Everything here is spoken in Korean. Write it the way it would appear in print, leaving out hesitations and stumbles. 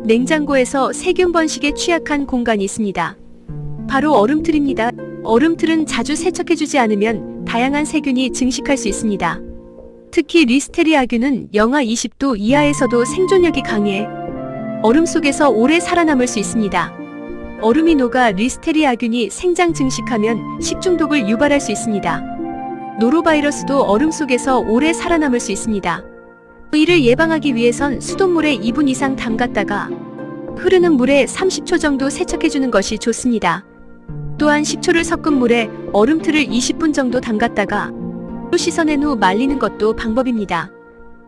냉장고에서 세균 번식에 취약한 공간이 있습니다. 바로 얼음틀입니다. 얼음틀은 자주 세척해주지 않으면 다양한 세균이 증식할 수 있습니다. 특히 리스테리아균은 영하 20도 이하에서도 생존력이 강해 얼음 속에서 오래 살아남을 수 있습니다. 얼음이 녹아 리스테리아균이 생장 증식하면 식중독을 유발할 수 있습니다. 노로바이러스도 얼음 속에서 오래 살아남을 수 있습니다. 이를 예방하기 위해선 수돗물에 2분 이상 담갔다가 흐르는 물에 30초 정도 세척해주는 것이 좋습니다. 또한 식초를 섞은 물에 얼음틀을 20분 정도 담갔다가 씻어낸 후 말리는 것도 방법입니다.